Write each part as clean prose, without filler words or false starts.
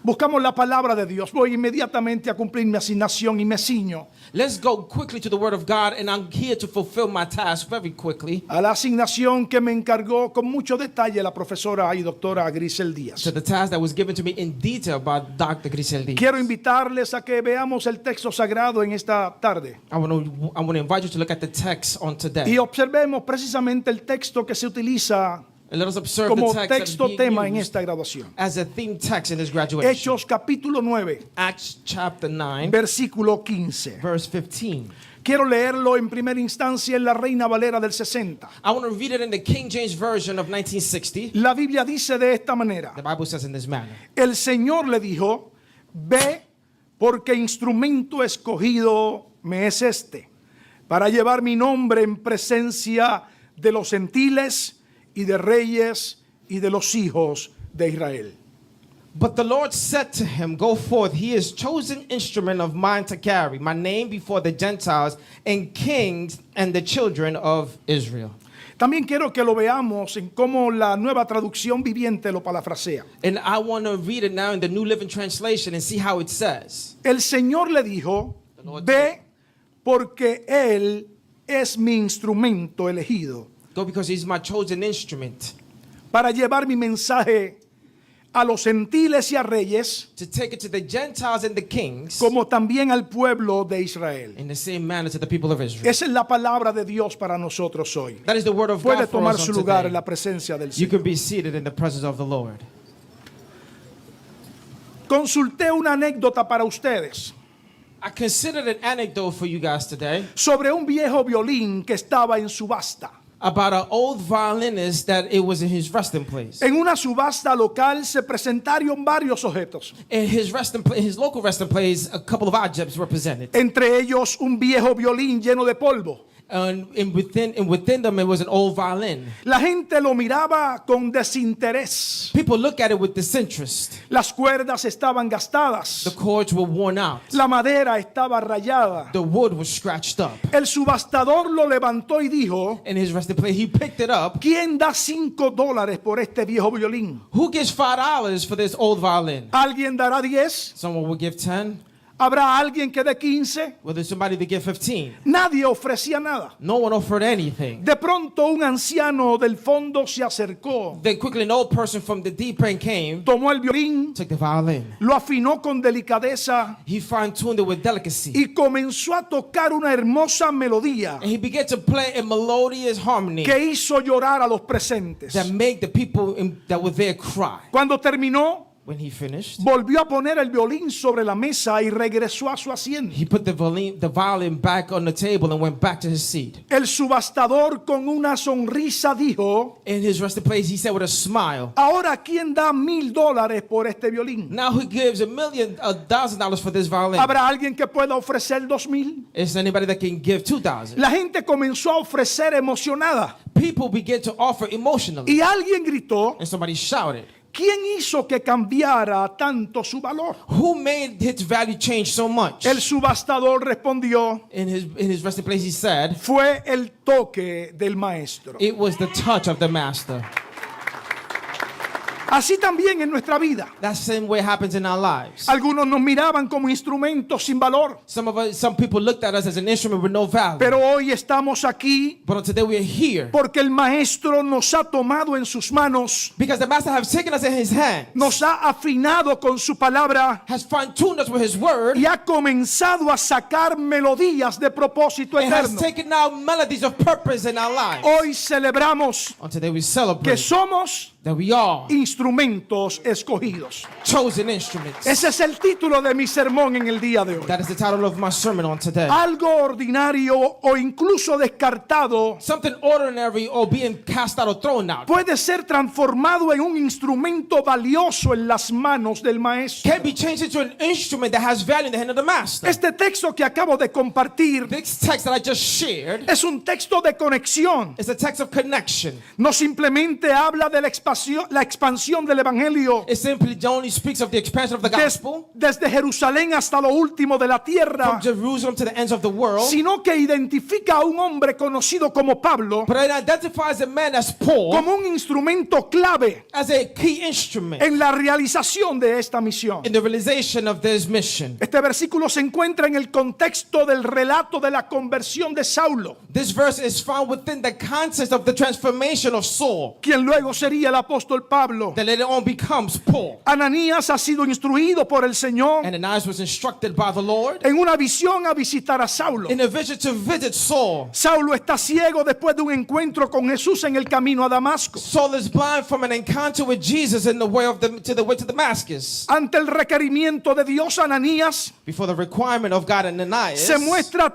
Buscamos la palabra de Dios. Voy inmediatamente a cumplir mi asignación y me ciño Let's go quickly to the Word of God, and I'm here to fulfill my task very quickly. a la asignación que me encargó con mucho detalle la profesora y doctora Grisel Díaz. To the task that was given to me in detail by Dr. Griseldi. Quiero invitarles a que veamos el texto sagrado en esta tarde I want to invite you to look at the text on today. y observemos precisamente el texto que se utiliza And let us observe como the text that texto is tema being en used esta graduación. as a theme text in this graduation. Hechos capítulo 9, Acts chapter 9, versículo 15. verse 15. Quiero leerlo en primera instancia en la Reina Valera del 60. I want to read it in the King James Version of 1960. La Biblia dice de esta manera: The Bible says in this manner. el Señor le dijo, ve, porque instrumento escogido me es este, para llevar mi nombre en presencia de los gentiles y de reyes y de los hijos de Israel. But the Lord said to him, go forth, he is chosen instrument of mine to carry my name before the Gentiles and kings and the children of Israel. También quiero que lo veamos en cómo la Nueva Traducción Viviente lo parafrasea. And I want to read it now in the New Living Translation and see how it says. El Señor le dijo, ve, porque Él es mi instrumento elegido Go because he's my chosen instrument para llevar mi mensaje a los gentiles y a reyes, to take it to the Gentiles and the kings como también al pueblo de Israel. in the same manner to the people of Israel. Esa es la palabra de Dios para nosotros hoy. That is the word of Puede God for tomar us su on lugar today. en la presencia del You Señor. can be seated in the presence of the Lord. Consulté una anécdota para ustedes I considered an anecdote for you guys today sobre un viejo violín que estaba en subasta. about an old violinist that it was in his resting place. En una subasta local se presentaron varios objetos, In his local resting place, a couple of objects were presented. entre ellos un viejo violín lleno de polvo. And within them, it was an old violin. La gente lo miraba con desinterés. People look at it with disinterest. Las cuerdas estaban The gastadas. chords were worn out. La madera estaba rayada. The wood was scratched up. El subastador lo levantó y dijo, In his resting place, he picked it up. ¿quién da $5 por este viejo violín? Who gives $5 for this old violin? ¿Alguien dará 10? Someone will give 10. ¿Habrá alguien que dé 15? Well, there's somebody to give 15. Nadie ofrecía nada. No one offered anything. De pronto un anciano del fondo se acercó, Then quickly, an old person from the deep end came, tomó el violín, took the violin. lo afinó con delicadeza He fine-tuned it with delicacy. y comenzó a tocar una hermosa melodía And he began to play a melodious harmony que hizo llorar a los presentes. that made the people that were there cry. Cuando terminó, When he finished, volvió a poner el violín sobre la mesa y regresó a su asiento. he put the violin back on the table and went back to his seat. El subastador con una sonrisa dijo, In his resting place, he said with a smile, ahora ¿quién da $1,000 por este violín? now he gives $1,000 for this violin. ¿Habrá alguien que pueda ofrecer 2,000? Is there anybody that can give 2,000? La gente comenzó a ofrecer emocionada People begin to offer emotionally. y alguien gritó, And somebody shouted, ¿quién hizo que cambiara tanto su valor? who made its value change so much? El subastador respondió, In his resting place, he said, fue el toque del maestro. it was the touch of the master. Así también en nuestra vida. That same way happens in our lives. Algunos nos miraban como instrumentos sin valor, Some people looked at us as an instrument with no value. pero hoy estamos aquí But today we are here porque el maestro nos ha tomado en sus manos, because the master has taken us in his hand, nos ha afinado con su palabra has fine-tuned us with his word, y ha comenzado a sacar melodías de propósito and has eterno. taken out melodies of purpose in our lives. Hoy celebramos On today we que celebrate somos that we are instrumentos escogidos. chosen instruments. Ese es el título de mi sermón en el día de hoy. That is the title of my sermon on today. Algo ordinario o incluso descartado Something ordinary or being cast out or thrown out puede ser transformado en un instrumento valioso en las manos del maestro. can be changed into an instrument that has value in the hand of the master. Este texto que acabo de compartir This text that I just shared es un texto de conexión. is a text of connection. No simplemente habla de la expansión expansión del evangelio It simply only speaks of the expansion of the gospel desde Jerusalén hasta lo último de la tierra, from Jerusalem to the ends of the world, sino que identifica a un hombre conocido como Pablo but it identifies a man as Paul como un instrumento clave as a key instrument en la realización de esta misión. in the realization of this mission. Este versículo se encuentra en el contexto del relato de la conversión de Saulo, This verse is found within the context of the transformation of Saul, quien luego sería el apóstol Pablo. that later on becomes Paul. Ananías ha sido instruido por el Señor Ananias was instructed by the Lord en una visión a visitar a Saulo. in a vision to visit Saul. Saulo está ciego después de un encuentro con Jesús en el camino a Damasco. Saul is blind from an encounter with Jesus in the way to Damascus. Ante el requerimiento de Dios, Ananías Before the requirement of God, Ananias se muestra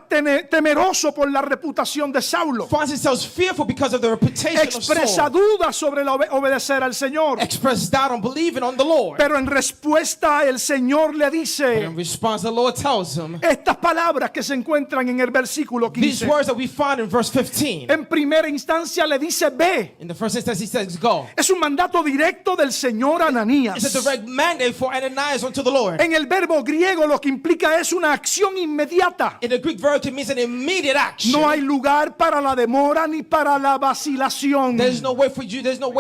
temeroso por la reputación de Saulo. finds himself fearful because of the reputation of Expresa Saul. dudas sobre obedecer al Señor. Expressed doubt on believing on the Lord. Pero en respuesta el Señor le But dice in response, the Lord tells him estas palabras que se encuentran en el versículo these 15. words that we find in verse 15. En primera instancia le dice ve. In the first instance, he says, "Go." Es un mandato directo del Señor a Ananías. It's a direct mandate for Ananias unto the Lord. En el verbo griego lo que implica es una acción inmediata. In the Greek verb, it means an immediate action. No hay lugar para la demora ni para la vacilación. There's no way for you. There's no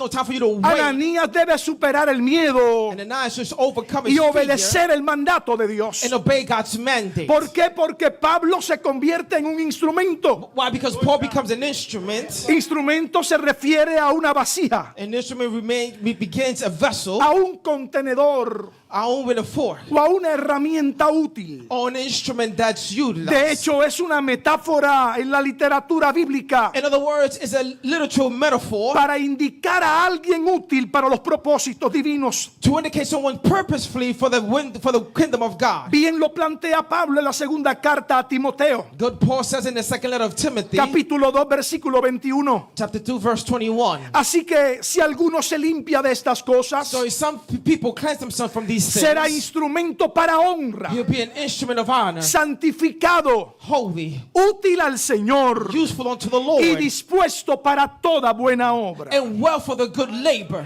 time for you to wait. Ananías debe superar el miedo Ananias should overcome y his fear obedecer el mandato de Dios. and obey God's mandate. ¿Por qué? Porque Pablo se convierte en un instrumento. Why? Because Paul becomes an instrument. Instrumento se refiere a una vasija, An instrument begins a vessel, a un contenedor aún with a fork, o a una herramienta útil. or an instrument that's utilized. De hecho, es una metáfora en la literatura bíblica In other words, it's a literal metaphor para indicar a alguien útil para los propósitos divinos. to indicate someone purposefully for the kingdom of God. Bien lo plantea Pablo en la segunda carta a Timoteo, Good Paul says in the second letter of Timothy, capítulo 2, versículo 21. chapter 2, verse 21. Así que si alguno se limpia de estas cosas, So if some people cleanse themselves from these será things, instrumento para honra, he'll be an instrument of honor, santificado, holy, útil al Señor useful unto the y Lord, dispuesto para toda buena obra. and well for the good labor.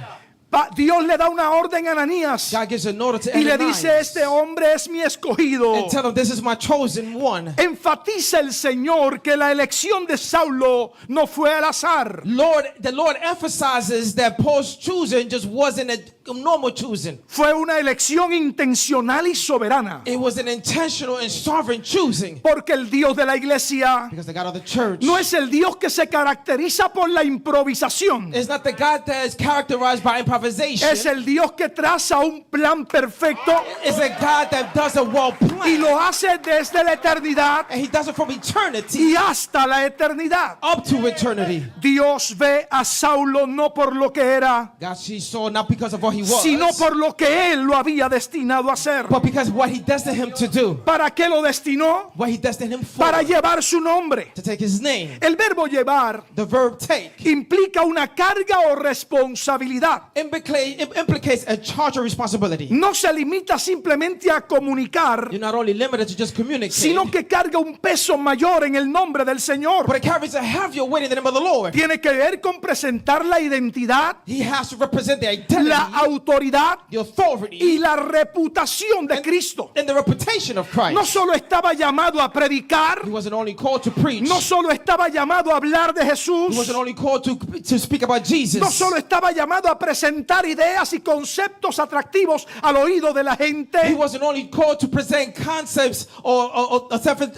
Dios le da una orden a Ananías God gives an order to y le Ananias dice, este hombre es mi escogido. and tell him, this is my chosen one. Enfatiza el Señor que la elección de Saulo no fue al azar. The Lord emphasizes that Paul's choosing just wasn't a normal choosing. Fue una elección intencional y soberana. It was an intentional and sovereign choosing. Porque el Dios de la iglesia Because the God of the church no es el Dios que se caracteriza por la improvisación. is not the God that is characterized by improvisation. Es el Dios que traza un plan perfecto It's a God that does a well y plan. lo hace desde la eternidad And he does it from eternity y hasta la eternidad. up to eternity. Dios ve a Saulo no por lo que era, God she saw not because of what he was, sino por lo que él lo había destinado a hacer. but because what he destined him to do. ¿Para qué lo destinó? What he destined him for. Para llevar su nombre. To take his name. El verbo llevar The verb take implica una carga o responsabilidad. implicates a charge of responsibility. No se limita simplemente a comunicar, You're not only limited to just communicate, sino que carga un peso mayor en el nombre del Señor. but it carries a heavier weight in the name of the Lord. Tiene que ver con presentar la identidad, He has to represent the identity, la autoridad the authority, y la reputación de Cristo. and the reputation of Christ. No solo estaba llamado a predicar, He wasn't only called to preach. no solo estaba llamado a hablar de He Jesús, wasn't only called to speak about Jesus. no solo estaba llamado a presentar ideas y conceptos atractivos al oído de la He gente, wasn't only called to present concepts or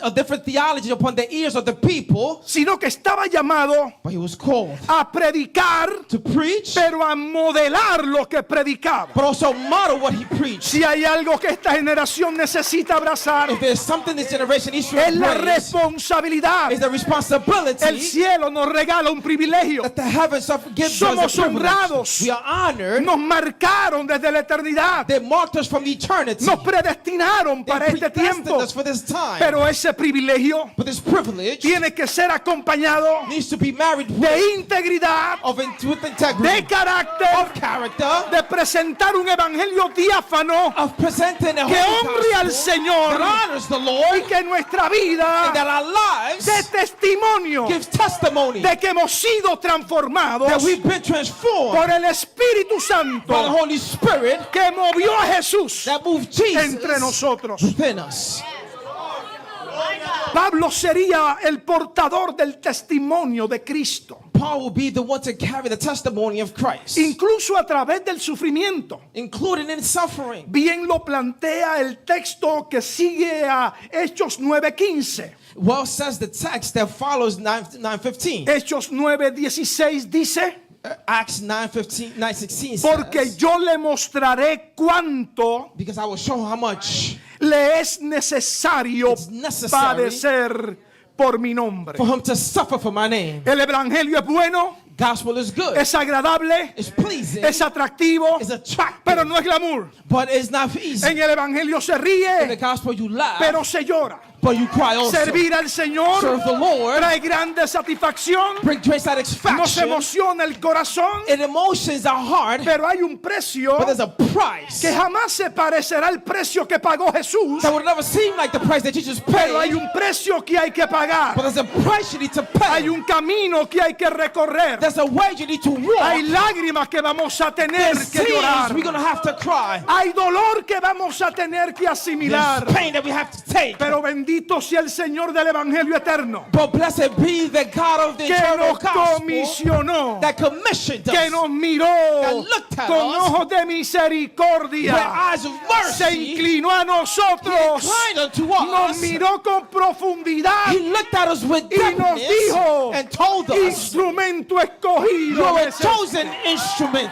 a different theology upon the ears of the people, sino que estaba llamado but he was called a predicar, to preach, pero a modelar lo que predicaba. but also model what he preached. Si hay algo que esta generación necesita abrazar, If there's something this generation needs to es la embrace, responsabilidad. is the responsibility El cielo nos regala un privilegio. that the heavens gives us Somos a privilege. honrados. We are honored. Nos marcaron desde la eternidad. They marked us from eternity. Nos predestinaron They para este predestined tiempo. us for this time. Pero ese privilegio But this privilege tiene que ser acompañado needs to be married with, de integridad, with integrity, de carácter, of character, de de presentar un evangelio diáfano of presenting a que honre al holy gospel Señor that honors the y Lord, que nuestra vida and that our lives dé testimonio give testimony de que hemos sido transformados that we've been transformed por el Espíritu by the Santo Holy Spirit que movió a Jesús that moved Jesus entre nosotros. within us. Pablo sería el portador del testimonio de Cristo, Paul will be the one to carry the testimony of Christ, incluso a través del sufrimiento. including in suffering. Bien lo plantea el texto que sigue a Hechos 9:15. Well says the text that follows 9:15. Hechos 9:16 dice: Acts 9:16 porque says, yo le mostraré cuánto because I will show how much le es necesario It's necessary padecer por mi nombre. for him to suffer for my name. El evangelio es bueno, Gospel is good, es agradable, it's pleasing, es atractivo, it's attractive, pero no es glamour. but it's not easy. En el evangelio se In the ríe, gospel you laugh, pero se llora. but you cry also. Servir al Señor Serve the Lord, trae grande satisfacción, bring great nos satisfaction, emociona el corazón, and emotions are hard, pero hay un precio but there's a price que jamás se parecerá al precio que pagó Jesús, that would never seem like the price that Jesus pero hay paid, un precio que hay que pagar, but there's a price you need to hay pay. un camino que hay que recorrer, There's a way you need to hay walk. lágrimas que vamos a tener There's que tears llorar, we're going to have to cry. hay dolor que vamos a tener que asimilar, There's pain that we have to take. pero bendito sea el Señor del Evangelio eterno, But blessed be the God of the que eternal nos gospel comisionó, that commissioned que us nos miró looked at con us ojos de with misericordia, eyes of se mercy. inclinó a He nosotros, inclined unto nos us. miró con profundidad He looked at us with y nos depthness dijo: and told us, instrumento escogido you're a es este". chosen instrument.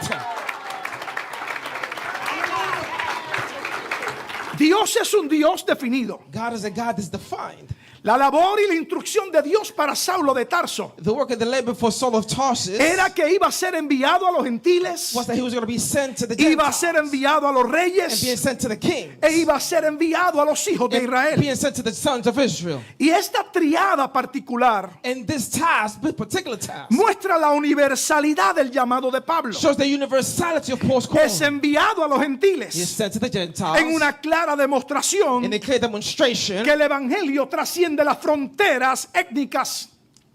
Dios es un Dios definido. God is a God that's defined. La labor y la instrucción de Dios para Saulo de Tarso The work of the labor for Saul of Tarsus era que iba a ser enviado a los gentiles, was that he was going to be sent to the iba a Gentiles ser enviado a los and being reyes sent to the king e iba a ser enviado a los hijos de and Israel. being sent to the sons of Israel. Y esta triada particular And this task, this particular task, muestra la universalidad del llamado de Pablo. shows the universality of Paul's Es calling. enviado a los He is gentiles sent to the Gentiles en una clara demostración in a clear demonstration que el evangelio trasciende las fronteras étnicas.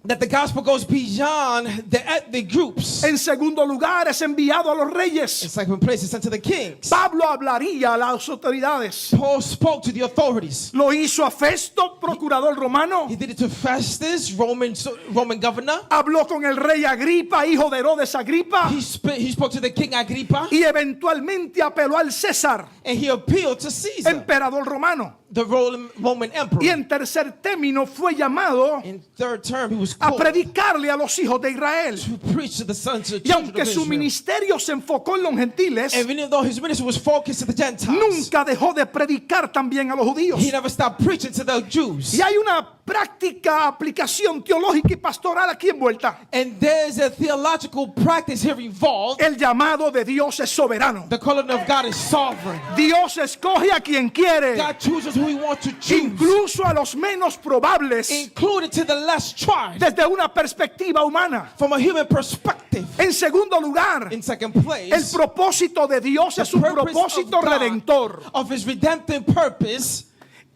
that the gospel goes beyond the ethnic groups. En segundo lugar, es enviado a los reyes. It's like when place is sent to the kings. Pablo hablaría a las autoridades. Paul spoke to the authorities. Lo hizo a Festo, procurador romano. He did it to Festus, Roman governor. Habló con el rey Agripa, hijo de Herodes Agripa. He spoke to the king Agrippa, Y eventualmente apeló al César, and he appealed to Caesar, emperador romano. the Roman emperor. Y en tercer término fue llamado In third term, he was a called predicarle a los hijos de Israel. to preach to the sons of Y children aunque of su Israel. ministerio se enfocó en los gentiles, And even though his ministry was focused to the Gentiles, nunca dejó de predicar también a los judíos. he never stopped preaching to the Jews. Y hay una práctica aplicación teológica y pastoral aquí envuelta. And there's a theological practice here involved. El llamado de Dios es soberano. The calling of God is sovereign. Dios escoge a quien quiere, God chooses who he wants to choose, incluso a los menos probables, including to the less tried, desde una perspectiva humana. from a human perspective. En segundo lugar, In second el place, propósito de Dios es un purpose propósito of God, redentor. of his redemptive purpose.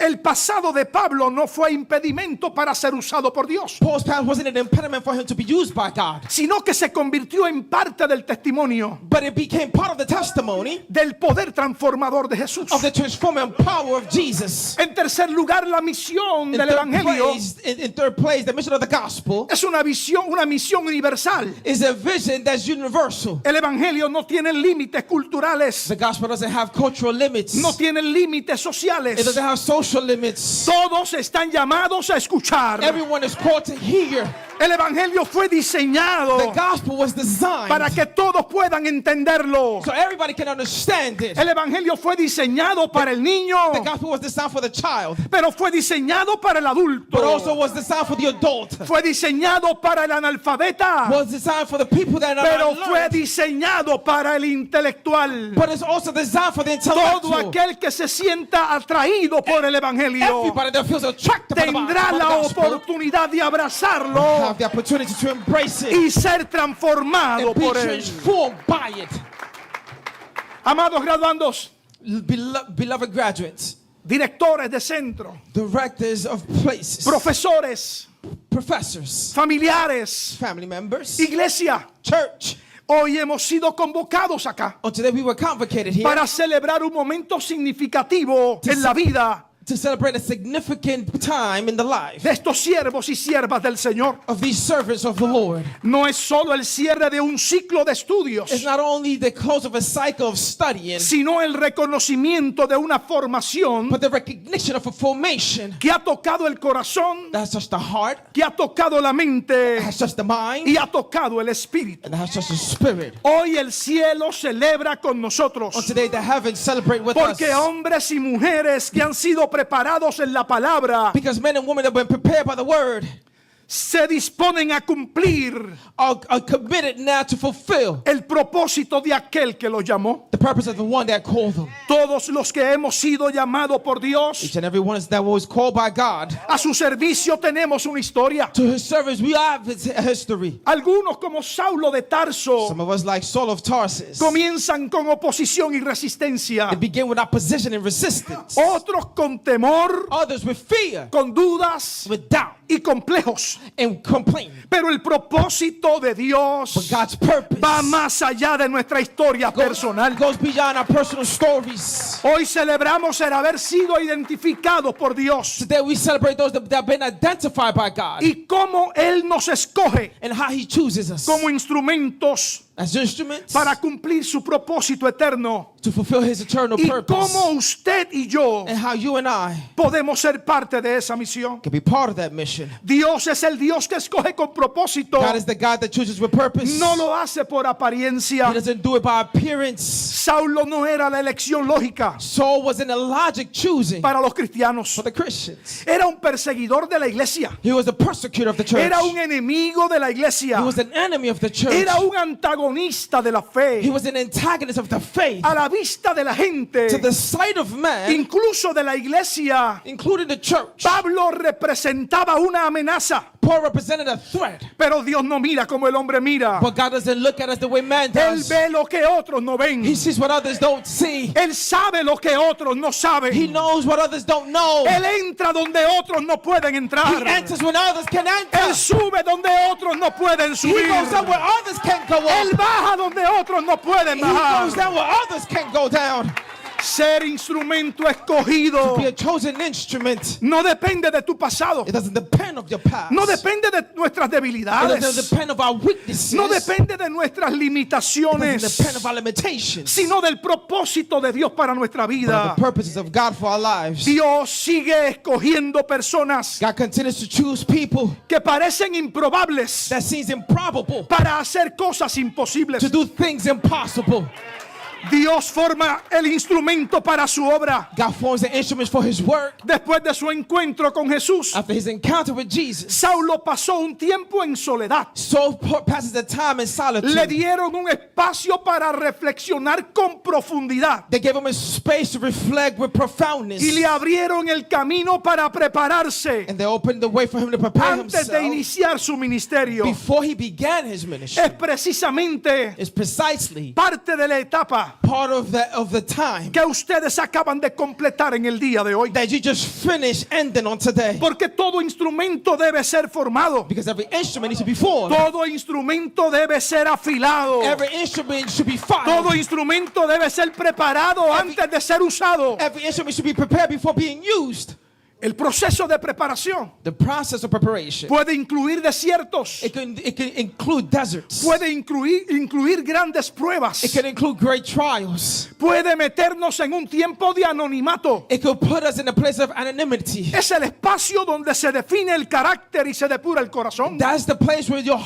El pasado de Pablo no fue impedimento para ser usado por Dios, Paul's past wasn't an impediment for him to be used by God, sino que se convirtió en parte del testimonio but it became part of the testimony del poder transformador de Jesús. of the transforming power of Jesus. En tercer lugar, la misión In del Evangelio third place, the mission of the gospel es una misión universal. is a vision that's universal. El Evangelio no tiene límites culturales, The gospel doesn't have cultural limits. no tiene límites It sociales. doesn't have social limits. Todos están llamados a escuchar. Everyone is called to hear. El Evangelio fue The diseñado gospel was designed para que todos puedan entenderlo. so everybody can understand it. El Evangelio fue diseñado para el niño, The gospel was designed for the child, pero fue diseñado para el but also adulto. was designed for the adult. Fue diseñado para el analfabeta, Was designed for the people that are pero fue unlearned, diseñado para el intelectual. but it's also designed for the Todo intellectual. aquel que se sienta atraído por el Evangelio Everybody that feels attracted by the tendrá by the la gospel oportunidad de abrazarlo have the opportunity to embrace it y ser transformado and be por él. transformed by it. Amados graduandos, Beloved graduates, directores de centro, directors of places, profesores, professors, familiares, family members, iglesia, church. hoy hemos sido convocados acá Oh, today we were convocated here para celebrar un momento significativo en la vida to celebrate a significant time in the life de estos siervos y siervas del Señor. of these servants of the Lord. No es solo el cierre de un ciclo de It's estudios, not only the close of a cycle of studying, sino el reconocimiento de una formación but the recognition of a formation que ha tocado el corazón, that has touched the heart, que ha tocado la mente has touched the mind, y ha tocado el espíritu. and has touched the spirit. Hoy el cielo celebra con On nosotros, today, the heavens celebrate with us. porque hombres y mujeres que han sido preparados en la palabra Because men and women have been prepared by the word se disponen a cumplir are committed now to fulfill el propósito de aquel que los llamó. the purpose of the one that called them. Todos los que hemos sido llamados por Dios, Each and every one that was called by God. a su servicio tenemos una historia. To his service, we have his history. Algunos como Saulo de Tarso Some of us, like Saul of Tarsus, comienzan con oposición y resistencia. they begin with opposition and resistance. Otros con temor, Others with fear, con dudas with doubt, y complejos. and complaint. Pero el propósito de But Dios God's purpose va más allá de nuestra historia personal. goes beyond our personal stories. Hoy celebramos el haber sido identificados por Dios Today we celebrate those that have been identified by God y cómo Él nos escoge and how He chooses us como instrumentos as instruments para cumplir su propósito eterno to fulfill His eternal y purpose, cómo usted y yo and how you and I podemos ser parte de esa misión. can be part of that mission. Dios es el Dios que escoge con propósito. God is the God that chooses with purpose. No lo hace por He apariencia. doesn't do it by appearance. Saulo no era la elección lógica Saul wasn't a logic choosing para los cristianos. for the Christians. Era un perseguidor de la iglesia. He was a persecutor of the church. Era un enemigo de la iglesia. He was an enemy of the church. Era un antagonista de la fe. He was an antagonist of the faith. A la vista de la gente, To the sight of man, incluso de la iglesia, including the church, Pablo representaba una amenaza. Paul represented a threat. Pero Dios no mira como el hombre mira. But God doesn't look at us the way man Él does. ve lo que otros no ven. He sees what others don't see. Él sabe lo que otros no He saben. knows what others don't know. Él entra donde otros no pueden He entrar. enters when others can enter. Él sube donde otros no pueden He subir. goes up where others can't go Él up. baja donde otros no pueden He goes bajar. down where others can't go down. Ser instrumento escogido Be a chosen instrument. no depende de tu pasado. It doesn't depend on your past. No depende de nuestras It doesn't debilidades. depend on our weaknesses. No depende de nuestras It doesn't limitaciones, depend on our limitations. sino del propósito de Dios para nuestra But vida. of the purposes of God for our lives. Dios sigue escogiendo personas God continues to choose people que parecen improbables that seems improbable para hacer cosas imposibles. to do things impossible. Dios forma el instrumento para su obra. God forms the instruments for His work. Después de su encuentro con Jesús, After his encounter with Jesus, Saulo pasó un tiempo en soledad. Saul passes the time in Le solitude. dieron un espacio para reflexionar con profundidad They gave him a space to reflect with profoundness. y le abrieron el camino para prepararse And they opened the way for him to prepare antes de himself iniciar su ministerio. before he began his ministry. Es precisamente It's precisely parte de la etapa part of the time que ustedes acaban de completar en el día de hoy. that you just finished ending on today. Porque todo instrumento debe ser formado. Because every instrument needs to be formed. Todo instrumento debe ser afilado. Every instrument should be filed. Todo instrumento debe ser preparado antes de ser usado. Every instrument should be prepared before being used. El proceso de preparación The process of preparation. puede incluir desiertos, It can include deserts. puede incluir grandes pruebas, It can include great trials. puede meternos en un tiempo de anonimato. It could put us in a place of anonymity. Es el espacio donde se define el carácter y se depura el corazón. That's the place where your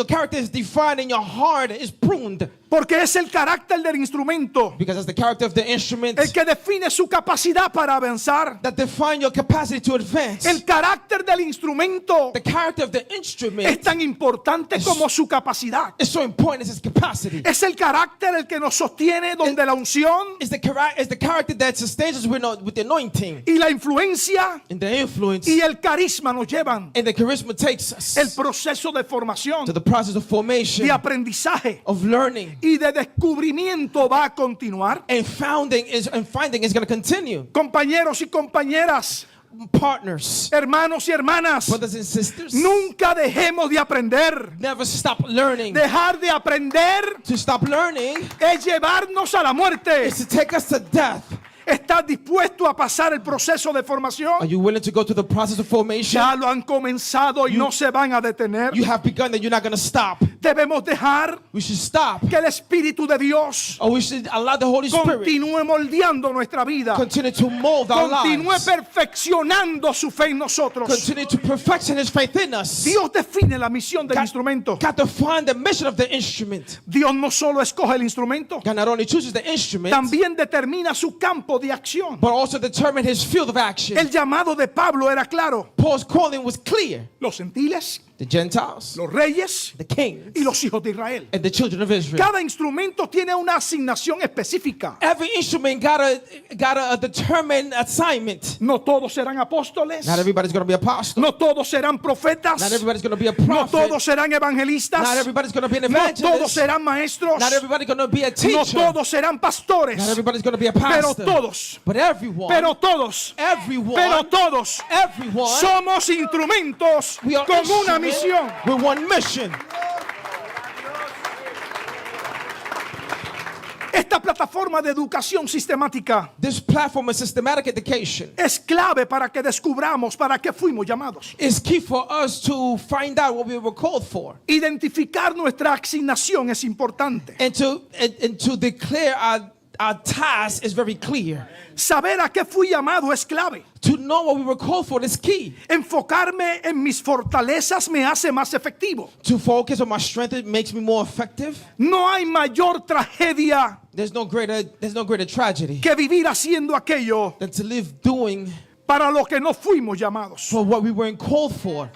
character is defined and your heart is pruned. Porque es el carácter del instrumento Because that's the character of the instrument el que define su capacidad para avanzar. that define your capacity to advance. El carácter del instrumento The character of the es instrument tan importante como su capacidad. is so important as its capacity. Es el carácter el que nos sostiene donde la unción It's the character that sustains us with the anointing. y la influencia And the influence y el carisma nos llevan. and the charisma takes us El proceso de formación, to the process of formation, de aprendizaje of learning, y de descubrimiento va a continuar. And finding is going to continue. Compañeros y compañeras, Partners, hermanos y hermanas, brothers and sisters, nunca dejemos de aprender. never stop learning. Dejar de aprender To stop learning es llevarnos a la muerte. is to take us to death. ¿Estás dispuesto a pasar el proceso de Are formación? you willing to go through the process of formation? Ya lo han comenzado y no se van a detener. You have begun and you're not going to stop. Debemos dejar We should stop. que el Espíritu de Dios Or we should allow the Holy Spirit continúe moldeando nuestra vida. continue to mold our Continúe lives. perfeccionando su fe en nosotros. Continue to perfection His faith in us. Dios define la misión del instrumento. God to find the mission of the instrument. Dios no solo escoge el instrumento, God not only chooses the instrument, también determina su campo de acción. but also determine His field of action. El llamado de Pablo era claro. Paul's calling was clear. Los gentiles, The Gentiles, los reyes the kings, y los hijos de Israel. and the children of Israel. Cada instrumento tiene una asignación específica. Every instrument got a determined assignment. No todos serán apóstoles. Not everybody's going to be apostle. No todos serán profetas. Not everybody's going to be a No prophet. todos serán evangelistas. Not everybody's going to be an No todos evangelist. serán maestros. Not everybody's going to be a No teacher. todos serán pastores. Not everybody's going to be a Pero pastor. todos, But everyone, pero todos, pero todos everyone, somos instrumentos we are con una instruments misión. with one mission. Esta plataforma de educación sistemática This platform of systematic education es clave para que descubramos para qué fuimos llamados. is key for us to find out what we were called for Identificar nuestra asignación es importante. and to declare our task is very clear. Saber a qué fui llamado es clave. To know what we were called for is key. Enfocarme en mis fortalezas me hace más efectivo. To focus on my strength, it makes me more effective. No hay mayor tragedia There's no greater tragedy que vivir haciendo aquello than to live doing para lo que no fuimos llamados. for what we weren't called for.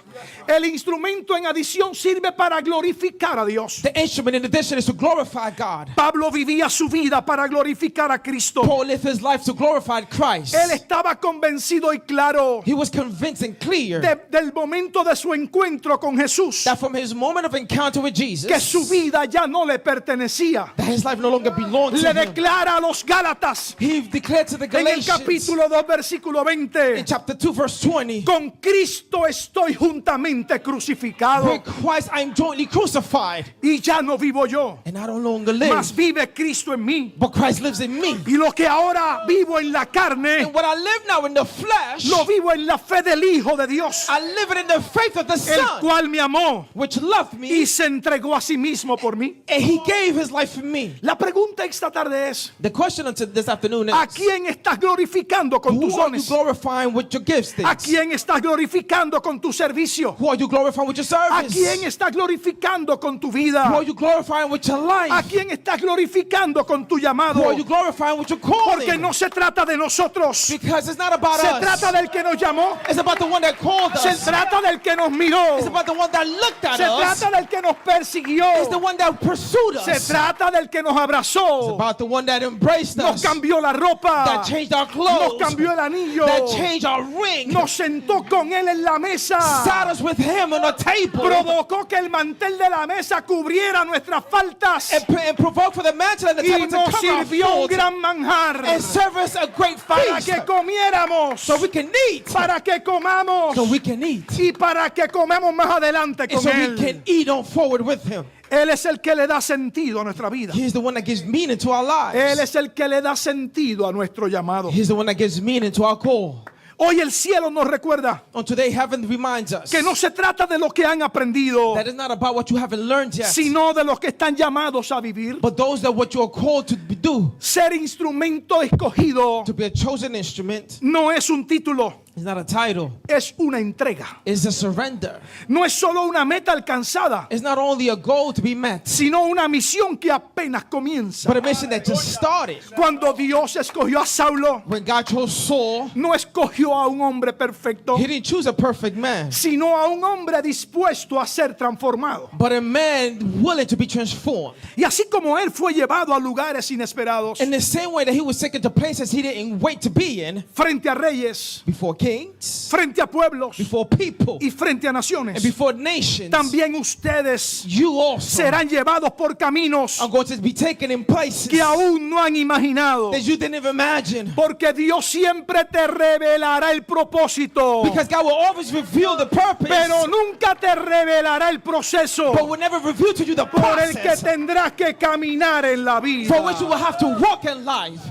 El instrumento en adición sirve para glorificar a Dios. The instrument in addition is to glorify God. Pablo vivía su vida para glorificar a Cristo. Paul lived his life to glorify Christ. Él estaba convencido y claro He was convinced and clear del momento de su encuentro con Jesús that from his moment of encounter with Jesus, que su vida ya no le pertenecía. that his life no longer belonged to Le him. declara a los Gálatas He declared to the en el Galatians capítulo 2 versículo in 20: chapter 2 verse 20, con Cristo estoy juntamente crucificado with Christ I am jointly crucified, y ya no vivo yo, and I no longer mas live, vive Cristo en mí. but Christ lives in me. Y lo que ahora vivo en la carne, And what I live now in the flesh, lo vivo en la fe del Hijo de Dios, I live it in the faith of the el Son, cual me amó which loved me, y se entregó a sí mismo por mí. and he gave his life for me. La pregunta esta tarde es: The question until this afternoon is, ¿a quién estás glorificando con tus who are you dones? glorifying with your gifts? ¿A quién estás glorificando con tu servicio? Who are you glorifying with your ¿A service? quién estás glorificando con tu Who vida? are you glorifying with your ¿A life? quién estás glorificando con tu Who llamado? are you glorifying with your calling? Porque no se trata de nosotros, Because it's not about se us. trata del que nos llamó, It's about the one that called se us. trata del que nos miró, It's about the one that looked at se us. trata del que nos persiguió, It's the one that pursued se us. trata del que nos It's abrazó, about the one that embraced nos us. cambió la ropa, That changed our nos clothes. cambió el anillo, That changed our ring. nos sentó con él en la mesa, Sat us with him on a table. provocó que el mantel de la mesa cubriera nuestras faltas And provoked for the mantle and the y table to nos cover our sirvió un faults. gran manjar And serve us a great para feast. que comiéramos, So we can eat. para que comamos So we can eat. y para que comemos más adelante And con so we él. can eat on forward with him. Él es el que le da sentido a nuestra vida. He's the one that gives meaning to our Él lives. es el que le da sentido a nuestro llamado. He's the one that gives meaning to our call. Hoy el cielo nos recuerda On today, heaven reminds us que no se trata de lo que han aprendido, that it's not about what you haven't learned yet, sino de los que están llamados a vivir. but those that what you are called to do, Ser instrumento escogido to be a chosen instrument, no es un título, is not a title. es una entrega. It's a surrender. No es solo una meta alcanzada, It's not only a goal to be met, sino una misión que apenas comienza. but a mission that just started. Cuando Dios escogió a Saulo, When God chose Saul, no escogió a un hombre perfecto, He didn't choose a perfect man, sino a un hombre dispuesto a ser transformado. but a man willing to be transformed. Y así como él fue llevado a lugares inesperados, In the same way that he was taken to places he didn't wait to be in frente a reyes, before kings, kings, frente a pueblos before people, y frente a and naciones. before nations. También ustedes You also serán llevados por caminos are going to be taken in places que aún no han imaginado. that you didn't even imagine. Porque Dios siempre te revelará el propósito, Because God will always reveal the purpose, pero nunca te revelará el proceso but will never reveal to you the por el que process tendrás que caminar en la vida. for which you will have to walk in life.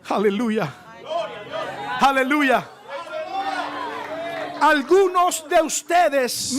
Aleluya. Aleluya. Algunos de ustedes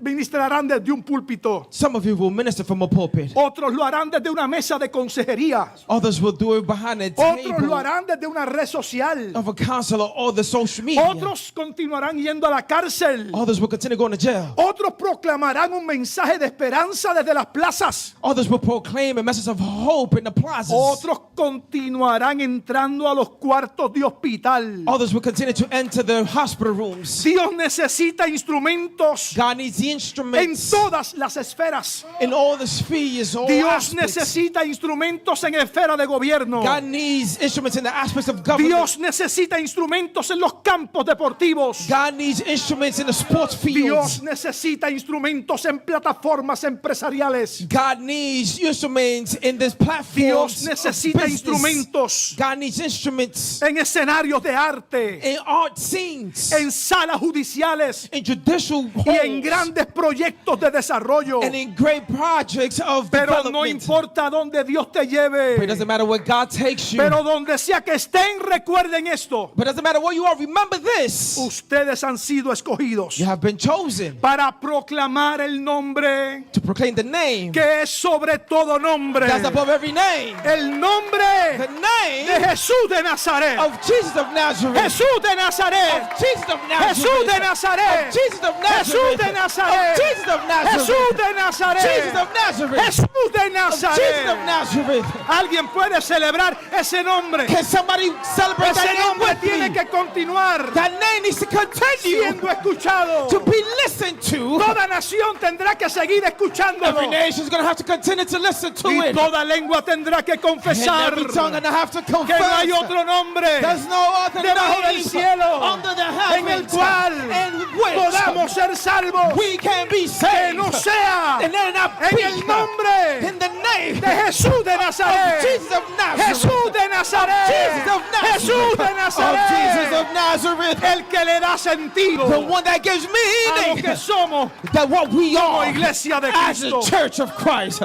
ministrarán desde un púlpito. Some of you will minister from a pulpit. Otros lo harán desde una mesa de consejería. Others will do it behind a Otros lo table harán desde una red social. of a counselor or the social media. Otros continuarán yendo a la cárcel. Others will continue going to jail. Otros proclamarán un mensaje de esperanza desde las plazas. Others will proclaim a message of hope in the plazas. Otros continuarán entrando a los cuartos de hospital. Others will continue to enter the hospital rooms. Dios necesita instrumentos God needs the en instruments todas las esferas. in all the spheres, all Dios aspects. necesita instrumentos en esfera de gobierno. God needs instruments in the aspects of government. Dios necesita instrumentos en los campos deportivos. God needs instruments in the sports Dios fields. necesita instrumentos en plataformas empresariales. God needs instruments in this platform. Dios necesita instrumentos God needs instruments en escenarios de arte, in art scenes, en salas judiciales in judicial y en halls, grandes proyectos de desarrollo. and in great projects of Pero no development. importa dónde Dios te But it lleve. doesn't matter where God takes you. Pero donde sea que estén, recuerden esto. But it doesn't matter where you are. Remember this. Ustedes han sido escogidos You have been chosen para proclamar el nombre to proclaim the name que es sobre todo nombre. that's above every name. El nombre The de name Jesús de Nazaret. of Jesus of Nazareth. Jesús de Nazaret. Jesus of Nazareth. Jesús de Nazaret. Of Jesus of Nazareth. Jesús de Nazaret. Of Jesus of Nazareth. Jesús de Nazaret. Jesus of Nazareth. Jesús de Of Jesus of Nazaret. Nazareth. Alguien puede celebrar ese nombre. Can somebody celebrate that Ese name nombre with tiene me? que continuar That name needs to continue siendo escuchado. to be listened to. Toda nación tendrá que seguir escuchándolo. Every nation is going to have to continue to listen to Y it. toda lengua tendrá que And confesar every tongue going to have to que no hay confess. otro nombre There's no other debajo del name cielo under the en el heavens cual in which podamos ser salvos, we can be que saved. no sea And then not en be el nombre in the name de Jesús de of Nazaret. Jesus of Nazareth. Jesús de Nazaret. Jesus of Nazareth. Jesús de Of Jesus Nazaret. of Nazareth. El que le da sentido The one that gives a lo que meaning somos that what we como are iglesia de as a Cristo. church of Christ.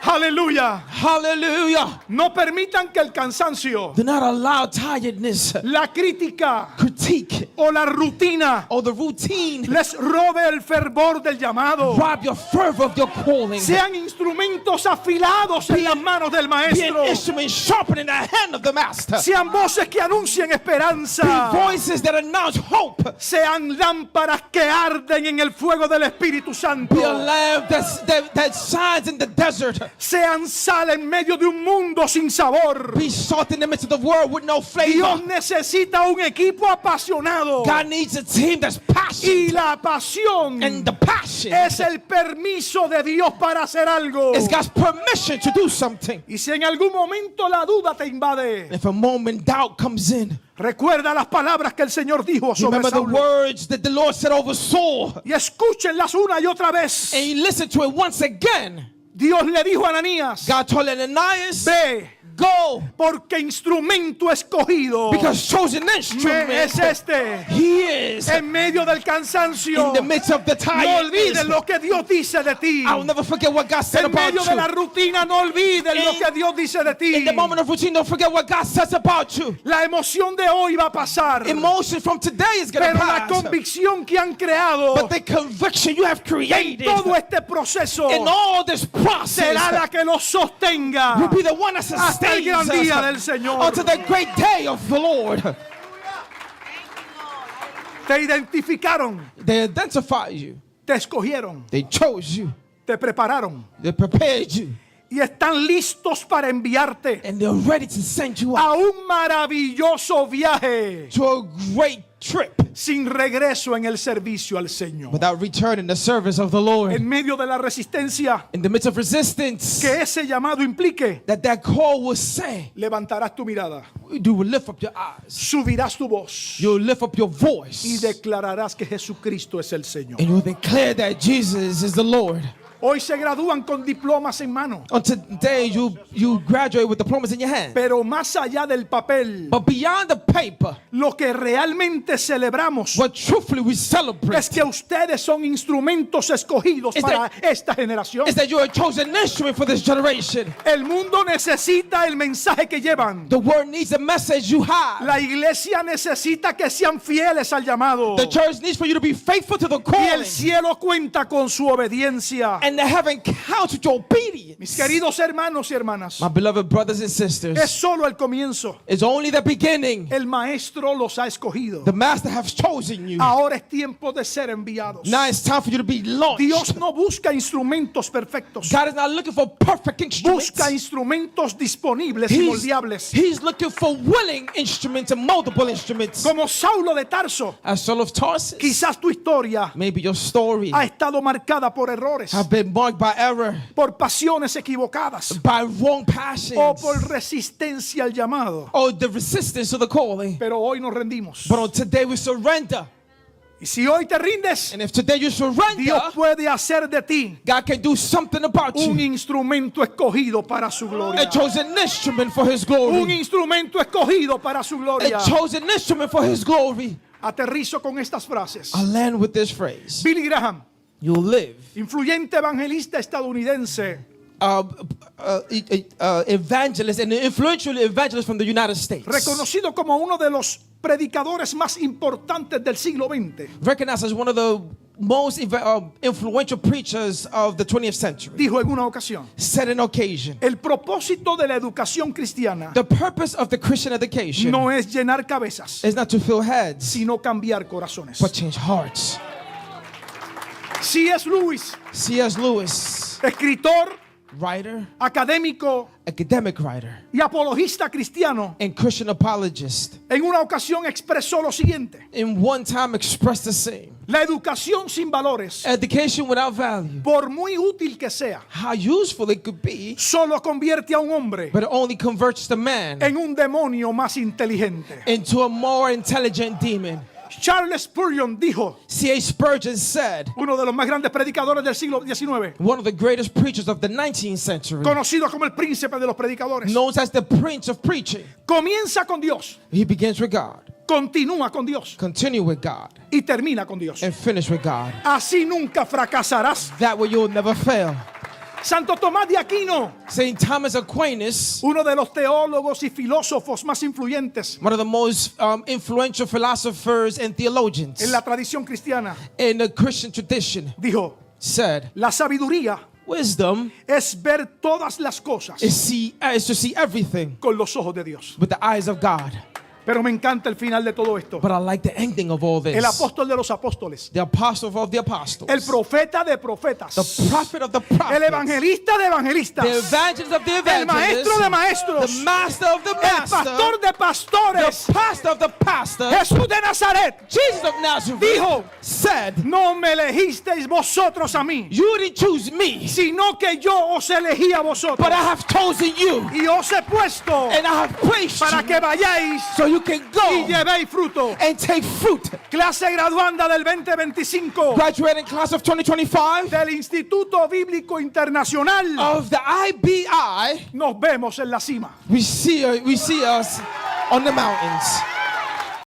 Aleluya. Hallelujah. No permitan que el cansancio, Do not allow tiredness, la crítica critique, o la rutina or the routine les robe el fervor del llamado. rob your fervor of your calling. Sean instrumentos afilados en las manos del Be an maestro. instrument sharpened in the hand of the master. Sean voces que anuncien Be esperanza. voices that announce hope. Sean lámparas que arden en el fuego del Espíritu Santo. Be a lamp that shines in the desert. Sean sal en medio de un mundo sin sabor. Be salt in the midst of the world with no Dios flavor. necesita un equipo apasionado. God needs a team that's Y passionate. la pasión And the passion es el permiso de Dios para hacer algo. is God's permission to do something. Y si en algún momento la duda te invade, If a moment doubt comes in, recuerda las palabras que el Señor dijo sobre remember the Saulo. words that the Lord said over Saul. Y escúchenlas una y otra vez. And you listen to it once again. Dios le dijo a Ananías, God told Ananias, ve, go, porque instrumento escogido because chosen me instrument es este. he is En medio del cansancio, in the midst of the no olvides tiredness. lo que Dios dice de ti. I will never forget what God said En about medio de la you. rutina, no olvides lo In- que Dios dice de ti. In the moment of routine, don't forget what God says about you. La emoción de hoy va a pasar, Emotion from today is going pero to la pass. convicción que han creado But the conviction you have en created todo este proceso in all this process será la que los sostenga will be the one that hasta el sustains gran día us del Señor. unto the great day of the Lord. Te identificaron, They identify you. te escogieron, They chose you. te prepararon They prepared you. y están listos para enviarte And they're ready to send you out a un maravilloso viaje to a great trip sin regreso en el servicio al Señor. without return in the service of the Lord. En medio de la resistencia In the midst of resistance, que ese llamado implique, that call will say, levantarás tu mirada, you will lift up your eyes, subirás tu voz you'll lift up your y voice, declararás que Jesucristo es el Señor. and you'll declare that Jesus is the Lord. Hoy se gradúan con diplomas en mano, On today, you graduate with diplomas in your hand. pero más allá del papel, But beyond the paper, lo que realmente celebramos what truthfully we celebrate es que ustedes son instrumentos escogidos Is para esta generación. is that you're a chosen instrument for this generation. El mundo necesita el mensaje que llevan. The world needs the message you have. La iglesia necesita que sean fieles al llamado. The church needs for you to be faithful to the Y calling. el cielo cuenta con su obediencia. And the heaven counts with your obedience. Mis queridos hermanos y hermanas, My beloved brothers and es sisters, solo el comienzo. it's only the beginning. El maestro los ha escogido. The master has chosen you. Ahora es tiempo de ser enviados. Now it's time for you to be launched. Dios no busca instrumentos perfectos. God is not looking for perfect instruments. Busca instrumentos disponibles y moldeables. He's looking for willing instruments and multiple instruments. Como Saulo de Tarso, As Saul of Tarsus, quizás tu historia maybe your story ha estado marcada por errores, have been marked by error, por pasiones equivocadas by wrong passions, o por resistencia al llamado. or the resistance to the calling. Pero hoy nos rendimos. But on today we surrender. Y si hoy te rindes, And if today you surrender, Dios puede hacer de ti God can do something about un you. instrumento escogido para su A gloria. chosen instrument for His Un glory. instrumento escogido para su gloria. A chosen instrument for His glory. Aterrizo con estas frases. I'll land with this phrase. Billy Graham, You'll live. influyente evangelista estadounidense, Evangelist and an influential evangelist from the United States. reconocido como uno de los predicadores más importantes del siglo XX, Recognized as one of the most influential preachers of the 20th century. dijo en una ocasión: Said an occasion, el propósito de la educación cristiana the purpose of the Christian education no es llenar cabezas, is not to fill heads, sino cambiar corazones. but change hearts. C.S. Lewis, C.S. Lewis, escritor, writer, académico academic writer, y apologista cristiano, and Christian apologist, en una ocasión expresó lo siguiente: in one time expressed the same. la educación sin valores, Education without value, por muy útil que sea, how useful it could be, solo convierte a un hombre but it only converts the man en un demonio más inteligente. into a more intelligent demon. Charles Spurgeon dijo, C.A. Spurgeon said, uno de los más grandes predicadores del siglo XIX, one of the greatest preachers of the 19th century, conocido como el príncipe de los predicadores, known as the prince of preaching. comienza con Dios, He begins with God, continúa con Dios continue with God, y termina con Dios. and finish with God. Así nunca fracasarás. That way you'll never fail. Santo Tomás de Aquino, St. Thomas Aquinas, uno de los teólogos y filósofos más influyentes one of the most influential philosophers and theologians en la tradición cristiana, in the Christian tradition, dijo, said, la sabiduría wisdom es ver todas las cosas is to see everything con los ojos de Dios. with the eyes of God. Pero me encanta el final de todo esto. But I like the ending of all El this. apóstol de los apóstoles, The apostle of the apostles, el profeta de profetas, the prophet of the el prophets, evangelista de evangelistas, the evangelist of the el maestro de evangelists, maestros, the master of the el master, pastor de pastores, the pastor of the pastor, Jesús de Nazaret, Jesus of Nazareth, dijo, said, no me elegisteis vosotros a mí, you didn't choose me, sino que yo os elegí a vosotros but I have chosen you, y os he puesto and I have placed para you que vayáis so you can y go llevéis fruto. and take fruit. Clase graduanda del 2025 Graduating class of 2025 del Instituto Bíblico Internacional. of the IBI, Nos vemos en la cima. we see us on the mountains.